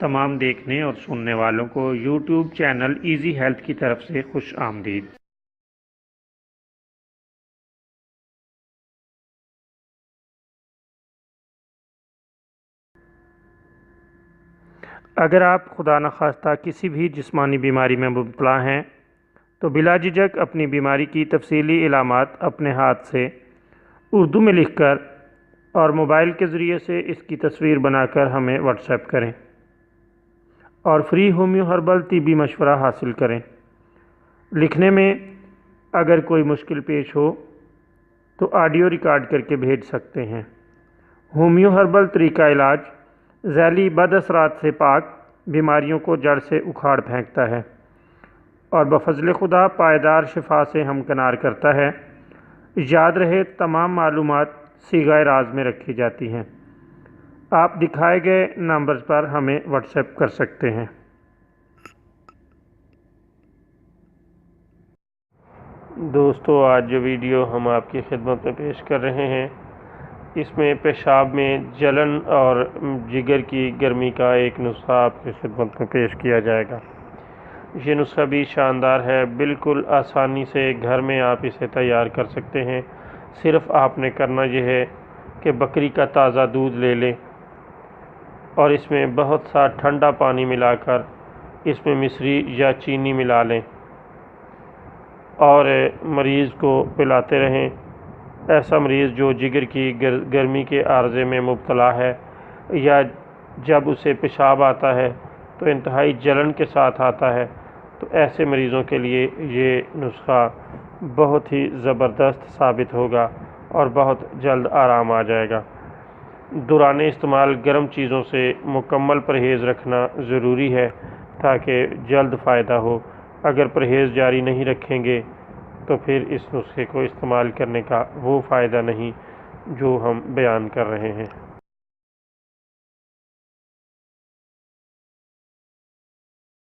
تمام دیکھنے اور سننے والوں کو یوٹیوب چینل ایزی ہیلتھ کی طرف سے خوش آمدید۔ اگر آپ خدا نخواستہ کسی بھی جسمانی بیماری میں مبتلا ہیں تو بلا جھجک اپنی بیماری کی تفصیلی علامات اپنے ہاتھ سے اردو میں لکھ کر اور موبائل کے ذریعے سے اس کی تصویر بنا کر ہمیں واٹس ایپ کریں اور فری ہومیو ہربل طبی مشورہ حاصل کریں۔ لکھنے میں اگر کوئی مشکل پیش ہو تو آڈیو ریکارڈ کر کے بھیج سکتے ہیں۔ ہومیو ہربل طریقہ علاج ذیلی بد اثرات سے پاک، بیماریوں کو جڑ سے اکھاڑ پھینکتا ہے اور بفضل خدا پائیدار شفا سے ہمکنار کرتا ہے۔ یاد رہے تمام معلومات صیغہ راز میں رکھی جاتی ہیں۔ آپ دکھائے گئے نمبرز پر ہمیں واٹس ایپ کر سکتے ہیں۔ دوستو، آج جو ویڈیو ہم آپ کی خدمت میں پیش کر رہے ہیں اس میں پیشاب میں جلن اور جگر کی گرمی کا ایک نسخہ آپ کی خدمت میں پیش کیا جائے گا۔ یہ نسخہ بھی شاندار ہے، بالکل آسانی سے گھر میں آپ اسے تیار کر سکتے ہیں۔ صرف آپ نے کرنا یہ ہے کہ بکری کا تازہ دودھ لے لیں اور اس میں بہت سا ٹھنڈا پانی ملا کر اس میں مصری یا چینی ملا لیں اور مریض کو پلاتے رہیں۔ ایسا مریض جو جگر کی گرمی کے عارضے میں مبتلا ہے یا جب اسے پیشاب آتا ہے تو انتہائی جلن کے ساتھ آتا ہے، تو ایسے مریضوں کے لیے یہ نسخہ بہت ہی زبردست ثابت ہوگا اور بہت جلد آرام آ جائے گا۔ دوران استعمال گرم چیزوں سے مکمل پرہیز رکھنا ضروری ہے تاکہ جلد فائدہ ہو۔ اگر پرہیز جاری نہیں رکھیں گے تو پھر اس نسخے کو استعمال کرنے کا وہ فائدہ نہیں جو ہم بیان کر رہے ہیں۔